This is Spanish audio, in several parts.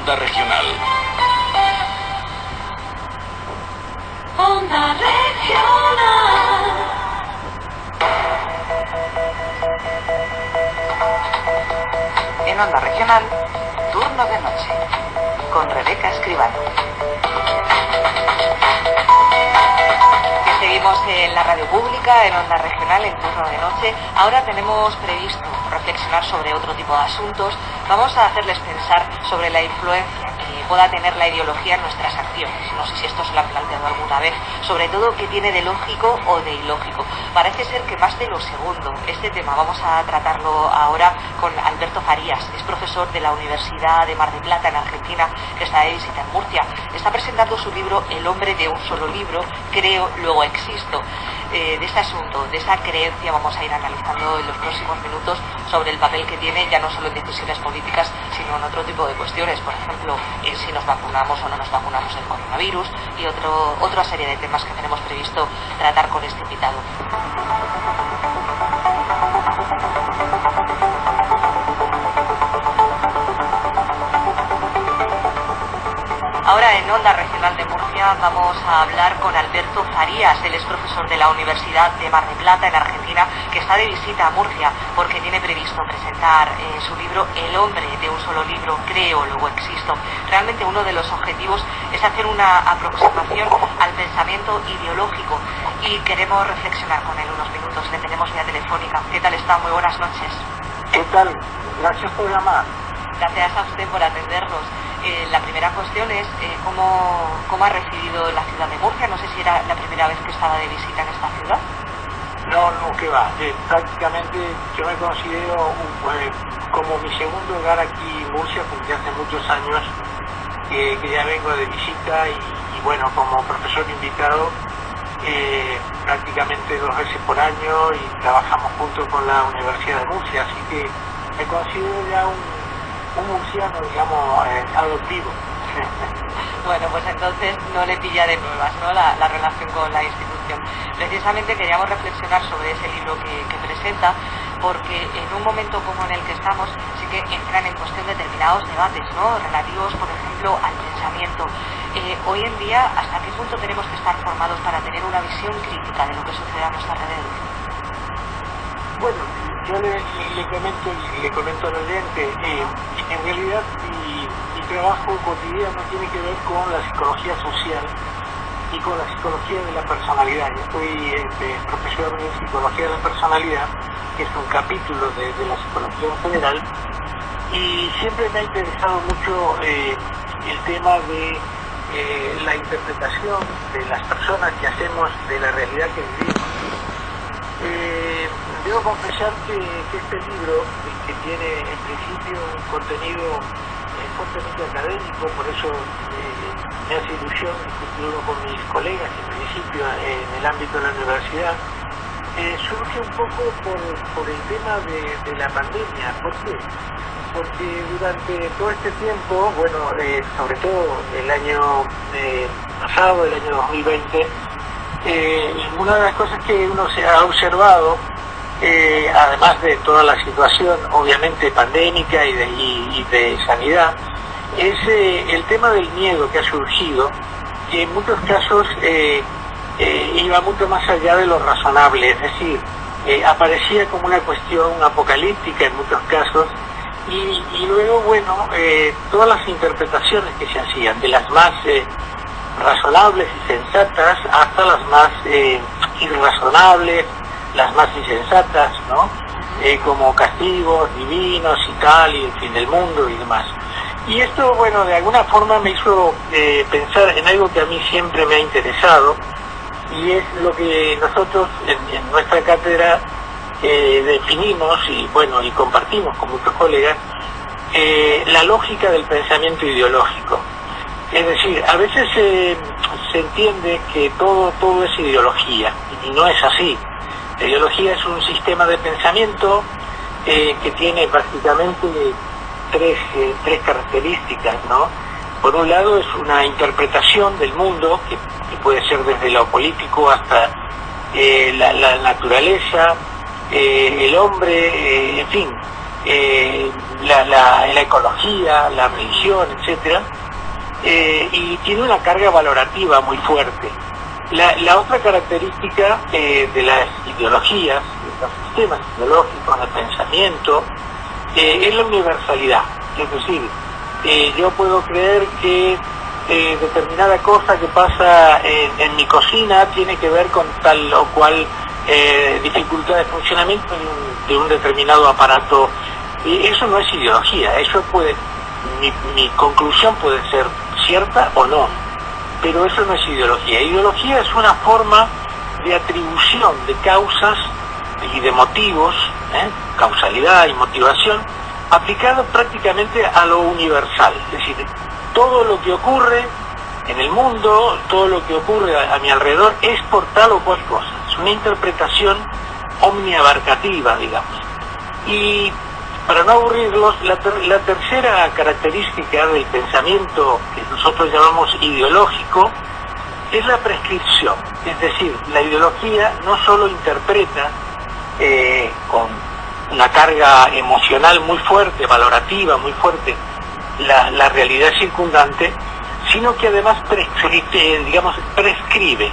Onda Regional. Onda Regional. En Onda Regional, turno de noche, con Rebeca Escribano. Seguimos en la radio pública, en Onda Regional, en turno de noche. Ahora tenemos previsto reflexionar sobre otro tipo de asuntos. Vamos a hacerles pensar sobre la influencia que pueda tener la ideología en nuestras acciones. No sé si esto se lo han planteado alguna vez. Sobre todo, qué tiene de lógico o de ilógico. Parece ser que más de lo segundo. Este tema vamos a tratarlo ahora con Alberto Farías. Es profesor de la Universidad de Mar del Plata, en Argentina, que está de visita en Murcia. Está presentando su libro El hombre de un solo libro, creo, luego existo. De este asunto, de esa creencia, vamos a ir analizando en los próximos minutos sobre el papel que tiene, ya no solo en decisiones políticas, sino en otro tipo de cuestiones. Por ejemplo, en si nos vacunamos o no nos vacunamos del coronavirus y otra serie de temas que tenemos previsto tratar con este invitado. Ahora en Onda Regional de Murcia vamos a hablar con Alberto Farías. Él es profesor de la Universidad de Mar del Plata, en Argentina, que está de visita a Murcia porque tiene previsto presentar su libro El hombre de un solo libro, creo, luego existo. Realmente uno de los objetivos es hacer una aproximación al pensamiento ideológico y queremos reflexionar con él unos minutos. Le tenemos vía telefónica. ¿Qué tal está? Muy buenas noches. ¿Qué tal? Gracias por llamar. Gracias a usted por atendernos. La primera cuestión es ¿cómo ha recibido la ciudad de Murcia? No sé si era la primera vez que estaba de visita en esta ciudad. No, que va. Prácticamente yo me considero como mi segundo hogar aquí en Murcia, porque hace muchos años que ya vengo de visita y bueno, como profesor invitado prácticamente 2 veces por año y trabajamos junto con la Universidad de Murcia, así que me considero ya un murciano, digamos, adoptivo. Bueno, pues entonces no le pilla de nuevas, ¿no?, la relación con la institución. Precisamente queríamos reflexionar sobre ese libro que presenta, porque en un momento como en el que estamos sí que entran en cuestión determinados debates, ¿no?, relativos, por ejemplo, al pensamiento. Hoy en día, ¿hasta qué punto tenemos que estar formados para tener una visión crítica de lo que sucede a nuestro alrededor? Bueno, yo le comento al oyente, en realidad mi trabajo cotidiano tiene que ver con la psicología social y con la psicología de la personalidad. Yo soy profesor de psicología de la personalidad, que es un capítulo de la psicología en general, y siempre me ha interesado mucho el tema de la interpretación de las personas que hacemos de la realidad que vivimos. Debo confesar que este libro, que tiene en principio un contenido fuertemente académico, por eso me hace ilusión discutirlo con mis colegas en principio en el ámbito de la universidad, surge un poco por el tema de la pandemia. ¿Por qué? Porque durante todo este tiempo, bueno, sobre todo el año pasado, el año 2020, una de las cosas que uno se ha observado, además de toda la situación obviamente pandémica y de sanidad, es el tema del miedo que ha surgido, que en muchos casos iba mucho más allá de lo razonable, es decir, aparecía como una cuestión apocalíptica en muchos casos, y luego, bueno, todas las interpretaciones que se hacían, de las más razonables y sensatas hasta las más irrazonables, las más insensatas, ¿no? Como castigos divinos y tal, y el fin del mundo y demás. Y esto, bueno, de alguna forma me hizo pensar en algo que a mí siempre me ha interesado, y es lo que nosotros en nuestra cátedra definimos y bueno, y compartimos con muchos colegas, la lógica del pensamiento ideológico. Es decir, a veces se entiende que todo es ideología, y no es así. La ideología es un sistema de pensamiento que tiene prácticamente tres características, ¿no? Por un lado, es una interpretación del mundo que puede ser desde lo político hasta la naturaleza, el hombre, en fin, la ecología, la religión, etcétera, y tiene una carga valorativa muy fuerte. La otra característica de las ideologías, de los sistemas ideológicos de pensamiento, es la universalidad. Es decir, yo puedo creer que determinada cosa que pasa en mi cocina tiene que ver con tal o cual dificultad de funcionamiento de un determinado aparato. Y eso no es ideología, eso puede, mi conclusión puede ser cierta o no, pero eso no es ideología. Ideología es una forma de atribución de causas y de motivos, causalidad y motivación, aplicado prácticamente a lo universal. Es decir, todo lo que ocurre en el mundo, todo lo que ocurre a mi alrededor es por tal o cual cosa. Es una interpretación omniabarcativa, digamos. Y para no aburrirlos, la tercera característica del pensamiento que nosotros llamamos ideológico es la prescripción. Es decir, la ideología no solo interpreta con una carga emocional muy fuerte, valorativa muy fuerte, la realidad circundante, sino que además prescribe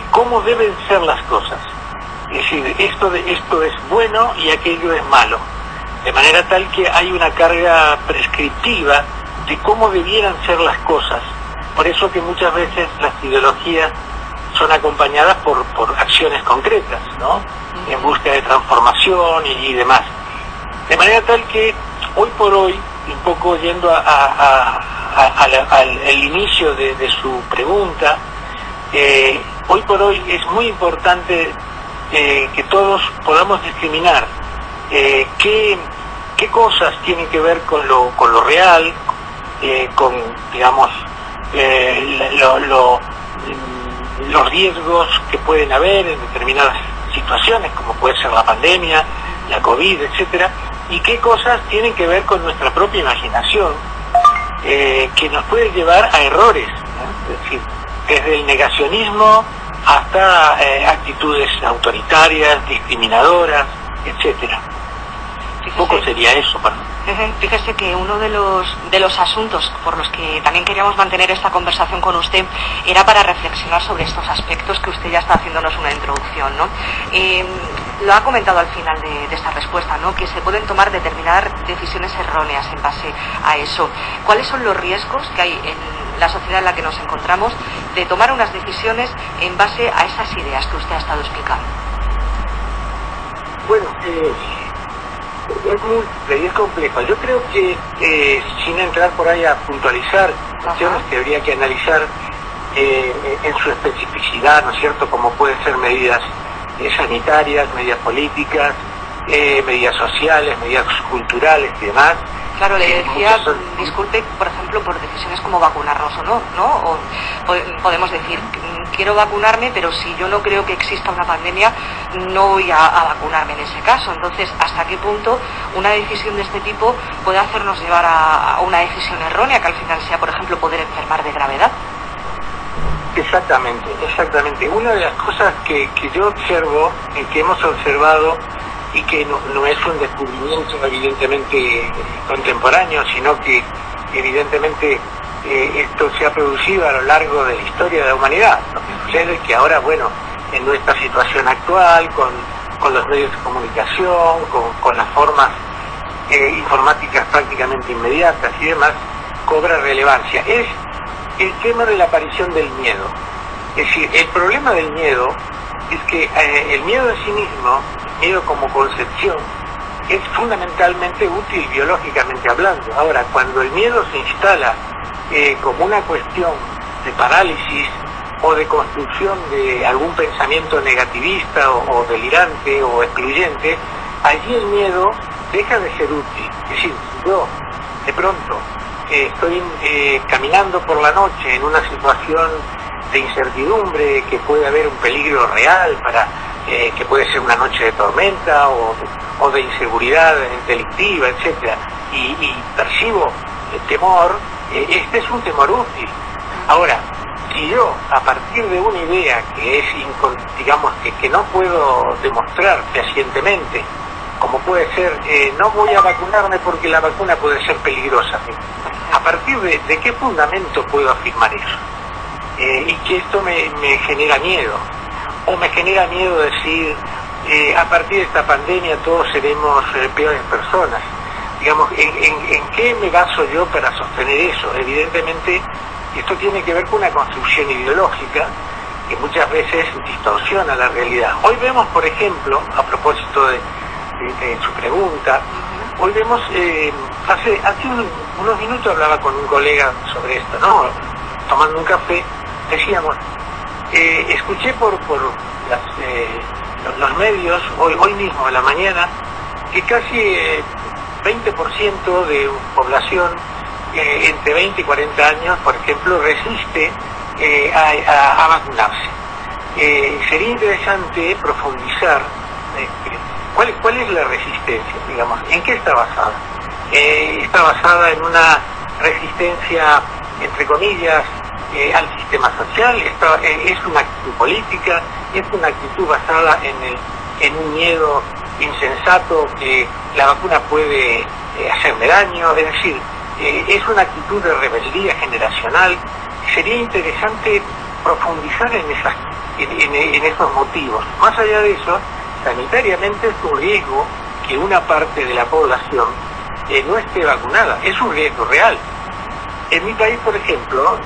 cómo deben ser las cosas. Es decir, esto es bueno y aquello es malo. De manera tal que hay una carga prescriptiva de cómo debieran ser las cosas. Por eso que muchas veces las ideologías son acompañadas por acciones concretas, ¿no? En busca de transformación y demás. De manera tal que hoy por hoy, un poco yendo al inicio de su pregunta, hoy por hoy es muy importante que todos podamos discriminar qué cosas tienen que ver con lo real, con, digamos, los riesgos que pueden haber en determinadas situaciones, como puede ser la pandemia, la COVID, etcétera, y qué cosas tienen que ver con nuestra propia imaginación, que nos puede llevar a errores, ¿no? Es decir, desde el negacionismo hasta actitudes autoritarias, discriminadoras, etcétera. Un poco sería eso para mí. Fíjese que uno de los asuntos por los que también queríamos mantener esta conversación con usted era para reflexionar sobre estos aspectos que usted ya está haciéndonos una introducción, ¿no? Lo ha comentado al final de esta respuesta, ¿no? Que se pueden tomar determinadas decisiones erróneas en base a eso. ¿Cuáles son los riesgos que hay en la sociedad en la que nos encontramos de tomar unas decisiones en base a esas ideas que usted ha estado explicando? Bueno, es múltiple y es complejo. Yo creo que, sin entrar por ahí a puntualizar cuestiones que habría que analizar en su especificidad, ¿no es cierto?, como pueden ser medidas sanitarias, medidas políticas, medidas sociales, medidas culturales y demás. Claro, le decía, disculpe, por ejemplo, por decisiones como vacunarnos o no, ¿no? O podemos decir, quiero vacunarme, pero si yo no creo que exista una pandemia, no voy a vacunarme en ese caso. Entonces, ¿hasta qué punto una decisión de este tipo puede hacernos llevar a una decisión errónea, que al final sea, por ejemplo, poder enfermar de gravedad? Exactamente. Una de las cosas que yo observo, que hemos observado, y que no es un descubrimiento evidentemente contemporáneo, sino que evidentemente esto se ha producido a lo largo de la historia de la humanidad. Lo que sucede es que ahora, bueno, en nuestra situación actual, con los medios de comunicación, con las formas informáticas prácticamente inmediatas y demás, cobra relevancia. Es el tema de la aparición del miedo. Es decir, el problema del miedo es que el miedo en sí mismo, miedo como concepción, es fundamentalmente útil biológicamente hablando. Ahora, cuando el miedo se instala como una cuestión de parálisis o de construcción de algún pensamiento negativista o delirante o excluyente, allí el miedo deja de ser útil. Es decir, si yo de pronto estoy caminando por la noche en una situación de incertidumbre, que puede haber un peligro real que puede ser una noche de tormenta o de inseguridad delictiva, etcétera, y percibo el temor, este es un temor útil. Ahora, si yo, a partir de una idea que es, digamos, que no puedo demostrar fehacientemente, como puede ser, no voy a vacunarme porque la vacuna puede ser peligrosa. ¿A partir de qué fundamento puedo afirmar eso? Y que esto me genera miedo. O me genera miedo decir, a partir de esta pandemia todos seremos peores personas. Digamos, ¿en qué me baso yo para sostener eso? Evidentemente, esto tiene que ver con una construcción ideológica que muchas veces distorsiona la realidad. Hoy vemos, por ejemplo, a propósito de su pregunta, hoy vemos, hace unos minutos hablaba con un colega sobre esto, ¿no? Tomando un café, decíamos, escuché por los medios, hoy mismo a la mañana, que casi 20% de población entre 20 y 40 años, por ejemplo, resiste a vacunarse. Sería interesante profundizar cuál es la resistencia, digamos, en qué está basada. Está basada en una resistencia, entre comillas, al sistema social, es una actitud política, es una actitud basada en un miedo insensato que la vacuna puede hacerme daño, es decir, es una actitud de rebeldía generacional. Sería interesante profundizar en esos motivos. Más allá de eso, sanitariamente es un riesgo que una parte de la población no esté vacunada, es un riesgo real. En mi país, por ejemplo,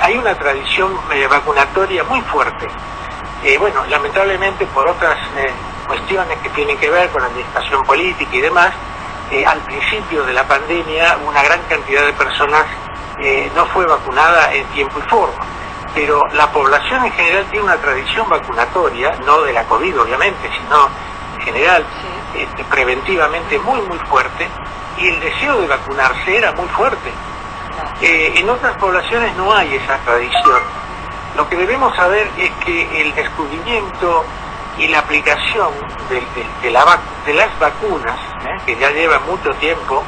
hay una tradición vacunatoria muy fuerte. Bueno, lamentablemente por otras cuestiones que tienen que ver con la administración política y demás, al principio de la pandemia una gran cantidad de personas no fue vacunada en tiempo y forma. Pero la población en general tiene una tradición vacunatoria, no de la COVID obviamente, sino en general, preventivamente muy fuerte, y el deseo de vacunarse era muy fuerte. En otras poblaciones no hay esa tradición. Lo que debemos saber es que el descubrimiento y la aplicación de las vacunas, que ya lleva mucho tiempo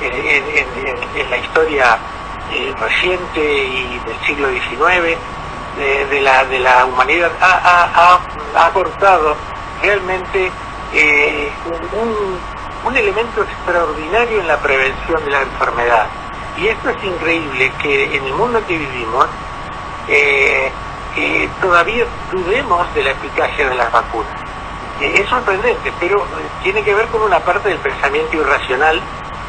en la historia reciente y del siglo XIX, de la humanidad, ha aportado realmente un elemento extraordinario en la prevención de la enfermedad. Y esto es increíble, que en el mundo en que vivimos todavía dudemos de la eficacia de las vacunas. Es sorprendente, pero tiene que ver con una parte del pensamiento irracional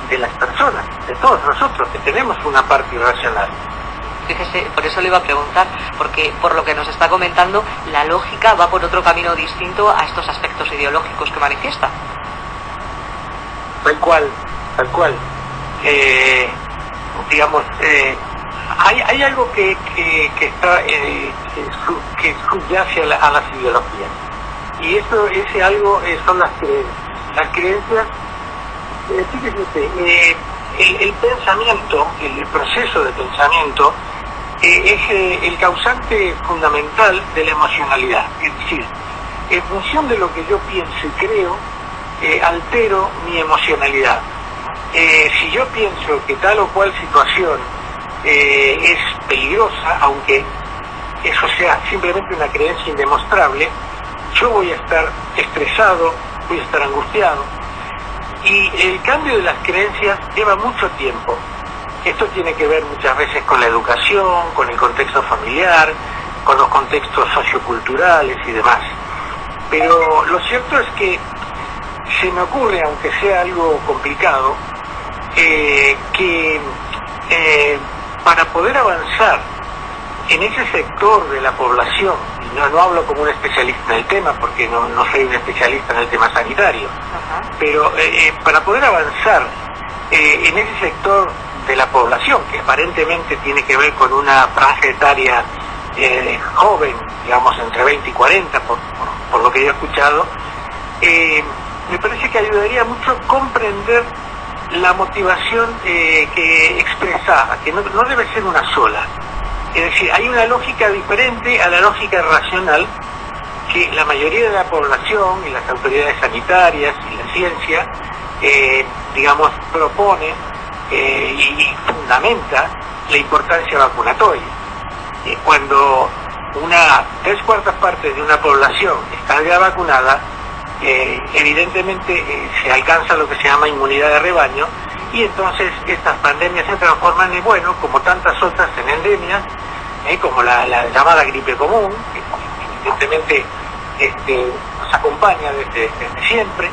de las personas, de todos nosotros, que tenemos una parte irracional. Fíjese, por eso le iba a preguntar, porque por lo que nos está comentando, la lógica va por otro camino distinto a estos aspectos ideológicos que manifiesta. Tal cual. Digamos, hay algo que está que subyace a las ideologías, y ese algo son las creencias. Las creencias, fíjese, el pensamiento, el proceso de pensamiento es el causante fundamental de la emocionalidad. Es decir, en función de lo que yo pienso y creo, altero mi emocionalidad. Si yo pienso que tal o cual situación es peligrosa, aunque eso sea simplemente una creencia indemostrable, yo voy a estar estresado, voy a estar angustiado. Y el cambio de las creencias lleva mucho tiempo. Esto tiene que ver muchas veces con la educación, con el contexto familiar, con los contextos socioculturales y demás. Pero lo cierto es que se me ocurre, aunque sea algo complicado, que para poder avanzar en ese sector de la población, y no hablo como un especialista en el tema, porque no soy un especialista en el tema sanitario, pero para poder avanzar en ese sector de la población, que aparentemente tiene que ver con una franja etaria joven, digamos entre 20 y 40, por lo que yo he escuchado, me parece que ayudaría mucho comprender la motivación que expresa, que no debe ser una sola. Es decir, hay una lógica diferente a la lógica racional que la mayoría de la población y las autoridades sanitarias y la ciencia, digamos, propone y fundamenta la importancia vacunatoria. Cuando una 3/4 partes de una población está ya vacunada, evidentemente se alcanza lo que se llama inmunidad de rebaño, y entonces estas pandemias se transforman en, bueno, como tantas otras, en endemias, como la llamada gripe común, que evidentemente nos acompaña desde siempre,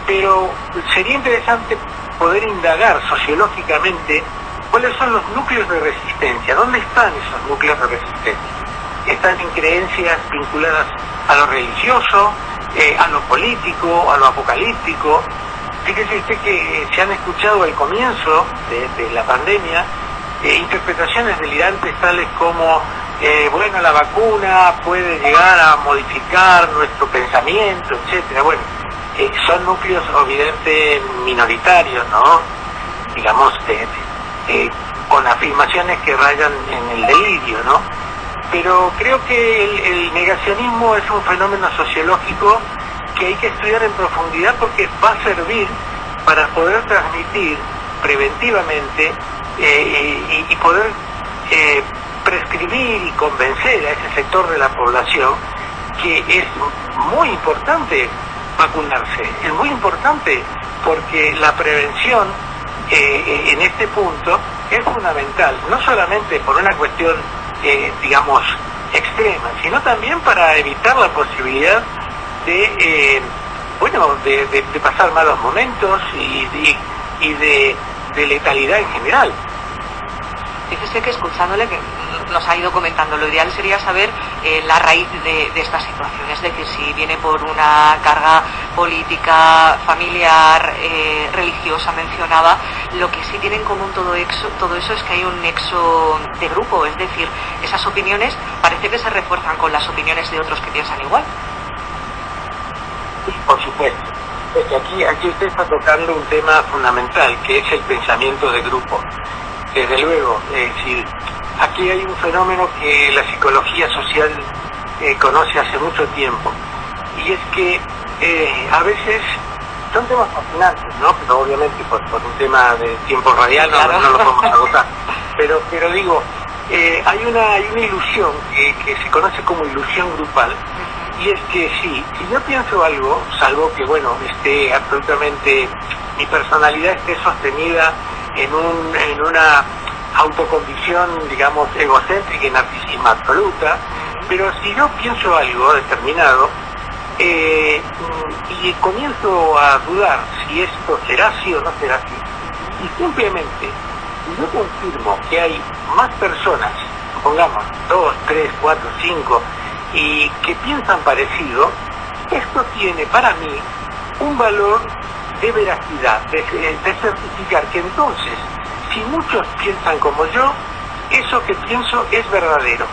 pero sería interesante poder indagar sociológicamente cuáles son los núcleos de resistencia, dónde están esos núcleos de resistencia. Están en creencias vinculadas a lo religioso, a lo político, a lo apocalíptico. Fíjese usted que se han escuchado al comienzo de la pandemia interpretaciones delirantes tales como bueno, la vacuna puede llegar a modificar nuestro pensamiento, etcétera. Bueno, son núcleos obviamente minoritarios, ¿no? Digamos, con afirmaciones que rayan en el delirio, ¿no? Pero creo que el negacionismo es un fenómeno sociológico que hay que estudiar en profundidad, porque va a servir para poder transmitir preventivamente y poder prescribir y convencer a ese sector de la población que es muy importante vacunarse, es muy importante, porque la prevención en este punto es fundamental, no solamente por una cuestión digamos extrema, sino también para evitar la posibilidad de pasar malos momentos y de letalidad en general. Fíjese que escuchándole, que nos ha ido comentando, lo ideal sería saber la raíz de esta situación, es decir, si viene por una carga política, familiar, religiosa, mencionaba. Lo que sí tiene en común todo eso es que hay un nexo de grupo, es decir, esas opiniones parece que se refuerzan con las opiniones de otros que piensan igual. Sí, por supuesto. Es que aquí usted está tocando un tema fundamental, que es el pensamiento de grupo. Desde luego, es decir, aquí hay un fenómeno que la psicología social conoce hace mucho tiempo, y es que a veces son temas fascinantes, ¿no? Pero obviamente por un tema de tiempo radial claro, no lo vamos a agotar. Pero digo, hay una ilusión que se conoce como ilusión grupal, y es que si yo pienso algo, salvo que, bueno, absolutamente mi personalidad esté sostenida en una autoconvicción, digamos, egocéntrica y narcisismo absoluta, pero si yo pienso algo determinado y comienzo a dudar si esto será así o no será así, y simplemente si yo confirmo que hay más personas, pongamos 2, 3, 4, 5, y que piensan parecido, esto tiene para mí un valor de veracidad, de certificar que entonces, si muchos piensan como yo, eso que pienso es verdadero.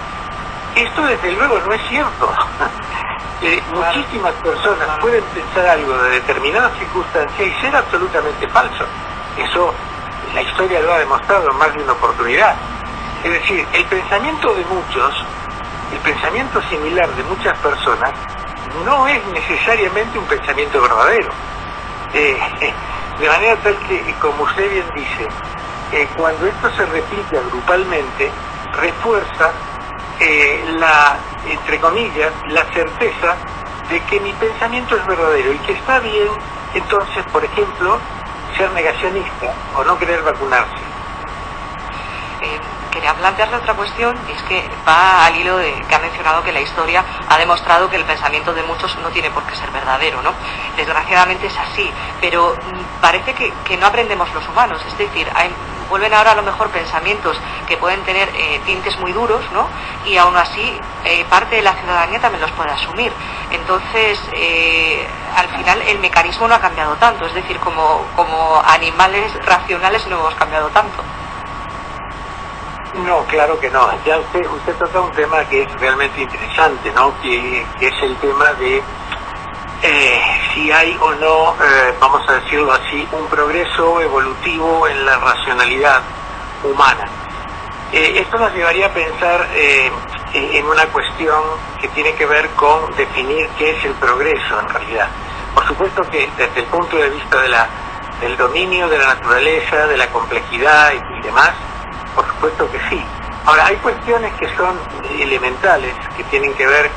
Esto desde luego no es cierto. Muchísimas personas pueden pensar algo de determinada circunstancia y ser absolutamente falso. Eso la historia lo ha demostrado en más de una oportunidad. Es decir, el pensamiento de muchos, el pensamiento similar de muchas personas, no es necesariamente un pensamiento verdadero. De manera tal que, como usted bien dice, cuando esto se replica grupalmente, refuerza entre comillas, la certeza de que mi pensamiento es verdadero y que está bien, entonces, por ejemplo, ser negacionista o no querer vacunarse. Quería plantearle otra cuestión, y es que va al hilo de que ha mencionado que la historia ha demostrado que el pensamiento de muchos no tiene por qué ser verdadero, ¿no? Desgraciadamente es así, pero parece que no aprendemos los humanos, es decir, vuelven ahora a lo mejor pensamientos que pueden tener tintes muy duros, ¿no? Y aún así parte de la ciudadanía también los puede asumir. Entonces, al final el mecanismo no ha cambiado tanto, es decir, como animales racionales no hemos cambiado tanto. No, claro que no. Ya usted toca un tema que es realmente interesante, ¿no? Que es el tema de si hay o no, vamos a decirlo así, un progreso evolutivo en la racionalidad humana. Esto nos llevaría a pensar en una cuestión que tiene que ver con definir qué es el progreso en realidad. Por supuesto que desde el punto de vista del dominio de la naturaleza, de la complejidad y demás, por supuesto que sí. Ahora, hay cuestiones que son elementales, que tienen que ver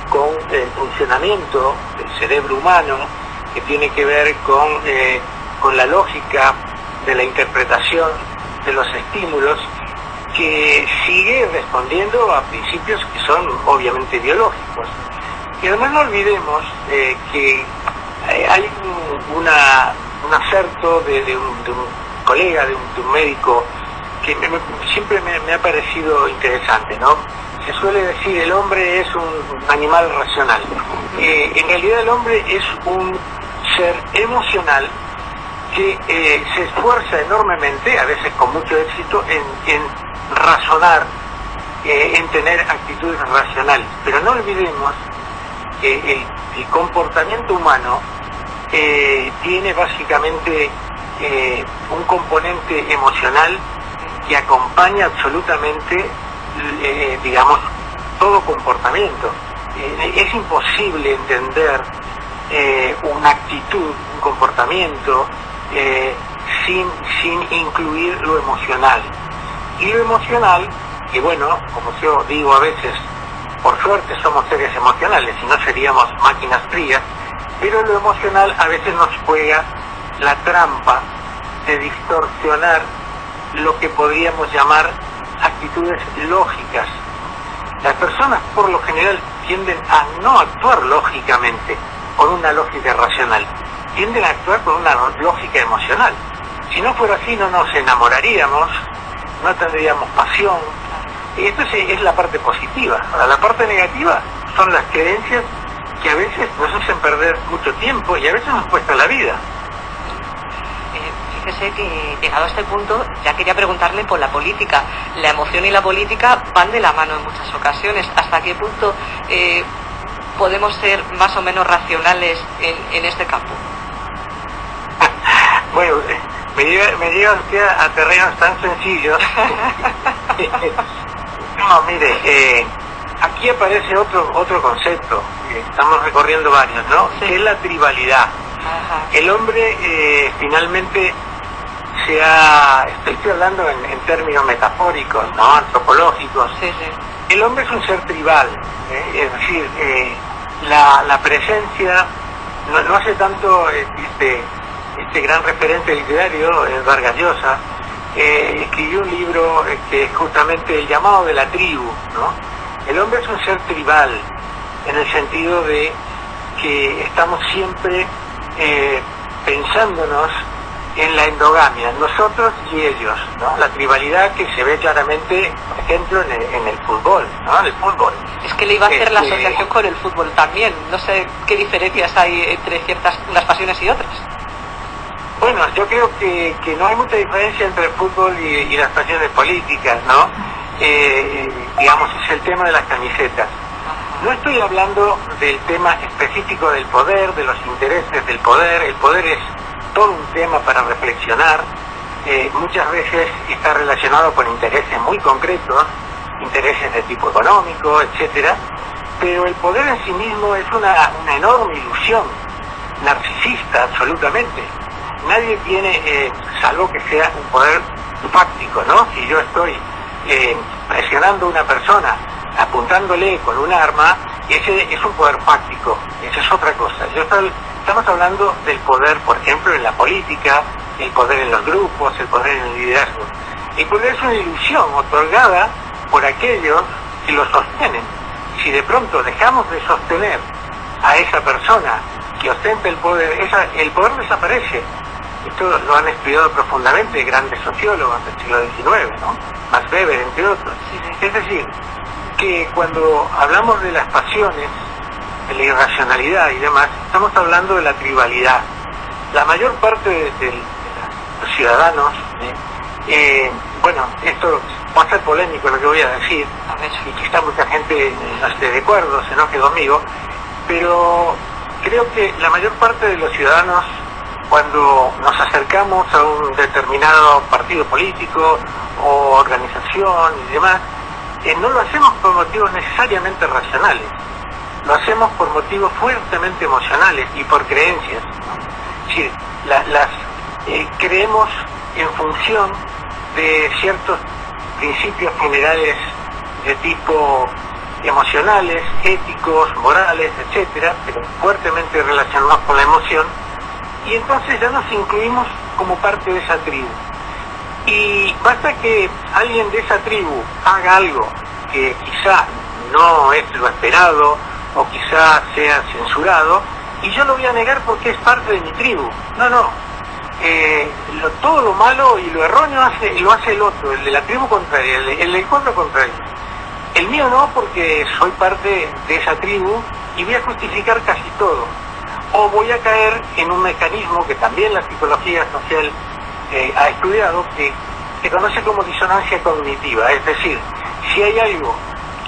con el funcionamiento del cerebro humano, que tiene que ver con la lógica de la interpretación de los estímulos, que sigue respondiendo a principios que son obviamente biológicos. Y además no olvidemos que hay un acerto de un colega, de un médico, que siempre me ha parecido interesante, ¿no? Se suele decir el hombre es un animal racional. En realidad el hombre es un ser emocional que se esfuerza enormemente, a veces con mucho éxito, en razonar, en tener actitudes racionales. Pero no olvidemos que el comportamiento humano tiene básicamente un componente emocional que acompaña absolutamente, digamos, todo comportamiento. Es imposible entender una actitud, un comportamiento, sin incluir lo emocional. Y lo emocional, que bueno, como yo digo a veces, por suerte somos seres emocionales, si no seríamos máquinas frías, pero lo emocional a veces nos juega la trampa de distorsionar lo que podríamos llamar actitudes lógicas. Las personas por lo general tienden a no actuar lógicamente con una lógica racional, tienden a actuar con una lógica emocional. Si no fuera así no nos enamoraríamos, no tendríamos pasión. Y esto es la parte positiva. Ahora, la parte negativa son las creencias que a veces nos hacen perder mucho tiempo y a veces nos cuesta la vida. Fíjese que llegado a este punto ya quería preguntarle por la política. La emoción y la política van de la mano en muchas ocasiones. ¿Hasta qué punto podemos ser más o menos racionales en este campo? Bueno, me lleva usted a terrenos tan sencillos. No, mire, aquí aparece otro concepto, estamos recorriendo varios, ¿no? Sí. Que es la tribalidad. Ajá. El hombre finalmente estoy hablando en términos metafóricos, ¿no? Antropológicos. Sí, sí. El hombre es un ser tribal, es decir, la presencia, no hace tanto este gran referente literario, Vargas Llosa, escribió un libro que es justamente El llamado de la tribu, ¿no? El hombre es un ser tribal, en el sentido de que estamos siempre pensándonos en la endogamia, nosotros y ellos, ¿no? La tribalidad que se ve claramente, por ejemplo, en el fútbol, ¿no? El fútbol. Es que le iba a hacer la asociación con el fútbol también. No sé qué diferencias hay entre unas pasiones y otras. Bueno, yo creo que no hay mucha diferencia entre el fútbol y las pasiones políticas, ¿no? Digamos, es el tema de las camisetas. No estoy hablando del tema específico del poder, de los intereses del poder. El poder es todo un tema para reflexionar. Muchas veces está relacionado con intereses muy concretos, intereses de tipo económico, etcétera. Pero el poder en sí mismo es una enorme ilusión, narcisista absolutamente. Nadie tiene, salvo que sea un poder fáctico, ¿no? Si yo estoy presionando a una persona, apuntándole con un arma, ese es un poder fáctico, esa es otra cosa. Estamos hablando del poder, por ejemplo, en la política, el poder en los grupos, el poder en el liderazgo. El poder es una ilusión otorgada por aquellos que lo sostienen. Si de pronto dejamos de sostener a esa persona que ostenta el poder desaparece. Esto lo han estudiado profundamente grandes sociólogos del siglo XIX, ¿no? Max Weber, entre otros. Es decir, que cuando hablamos de las pasiones, de la irracionalidad y demás, estamos hablando de la tribalidad. La mayor parte de los ciudadanos, bueno, esto va a ser polémico lo que voy a decir, y quizá mucha gente no esté de acuerdo, se enoje conmigo, pero creo que la mayor parte de los ciudadanos, cuando nos acercamos a un determinado partido político o organización y demás, no lo hacemos por motivos necesariamente racionales, lo hacemos por motivos fuertemente emocionales y por creencias. Es decir, creemos en función de ciertos principios generales de tipo emocionales, éticos, morales, etcétera, pero fuertemente relacionados con la emoción, y entonces ya nos incluimos como parte de esa tribu. Y basta que alguien de esa tribu haga algo que quizá no es lo esperado o quizá sea censurado, y yo lo voy a negar porque es parte de mi tribu. No. Todo lo malo y lo erróneo lo hace el otro, el de la tribu contraria, el del pueblo contrario. El mío no, porque soy parte de esa tribu y voy a justificar casi todo. O voy a caer en un mecanismo que también la psicología social ha estudiado, que se conoce como disonancia cognitiva. Es decir, si hay algo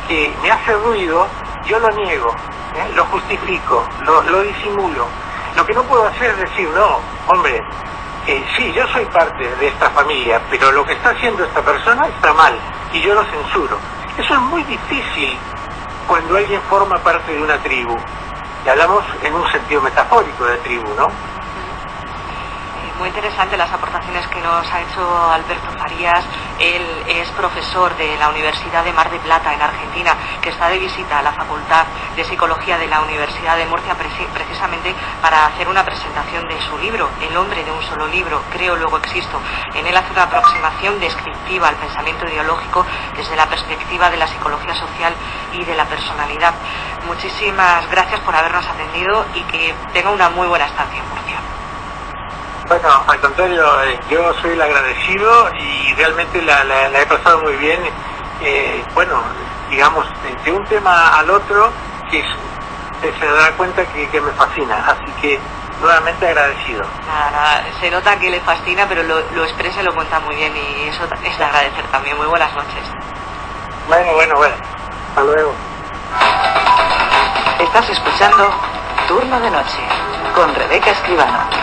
que me hace ruido, yo lo niego, lo justifico, lo disimulo. Lo que no puedo hacer es decir, no, hombre, sí, yo soy parte de esta familia, pero lo que está haciendo esta persona está mal y yo lo censuro. Eso es muy difícil cuando alguien forma parte de una tribu. Y hablamos en un sentido metafórico de tribu, ¿no? Muy interesante las aportaciones que nos ha hecho Alberto Farías. Él es profesor de la Universidad de Mar del Plata, en Argentina, que está de visita a la Facultad de Psicología de la Universidad de Murcia precisamente para hacer una presentación de su libro, El hombre de un solo libro, Creo, luego existo. En él hace una aproximación descriptiva al pensamiento ideológico desde la perspectiva de la psicología social y de la personalidad. Muchísimas gracias por habernos atendido y que tenga una muy buena estancia en Murcia. Bueno, al contrario, yo soy el agradecido y realmente la he pasado muy bien. Bueno, digamos, de un tema al otro, que se da cuenta que me fascina. Así que, nuevamente agradecido. Nada, se nota que le fascina, pero lo expresa y lo cuenta muy bien y eso es de agradecer también. Muy buenas noches. Bueno. Hasta luego. Estás escuchando Turno de Noche con Rebeca Escribano.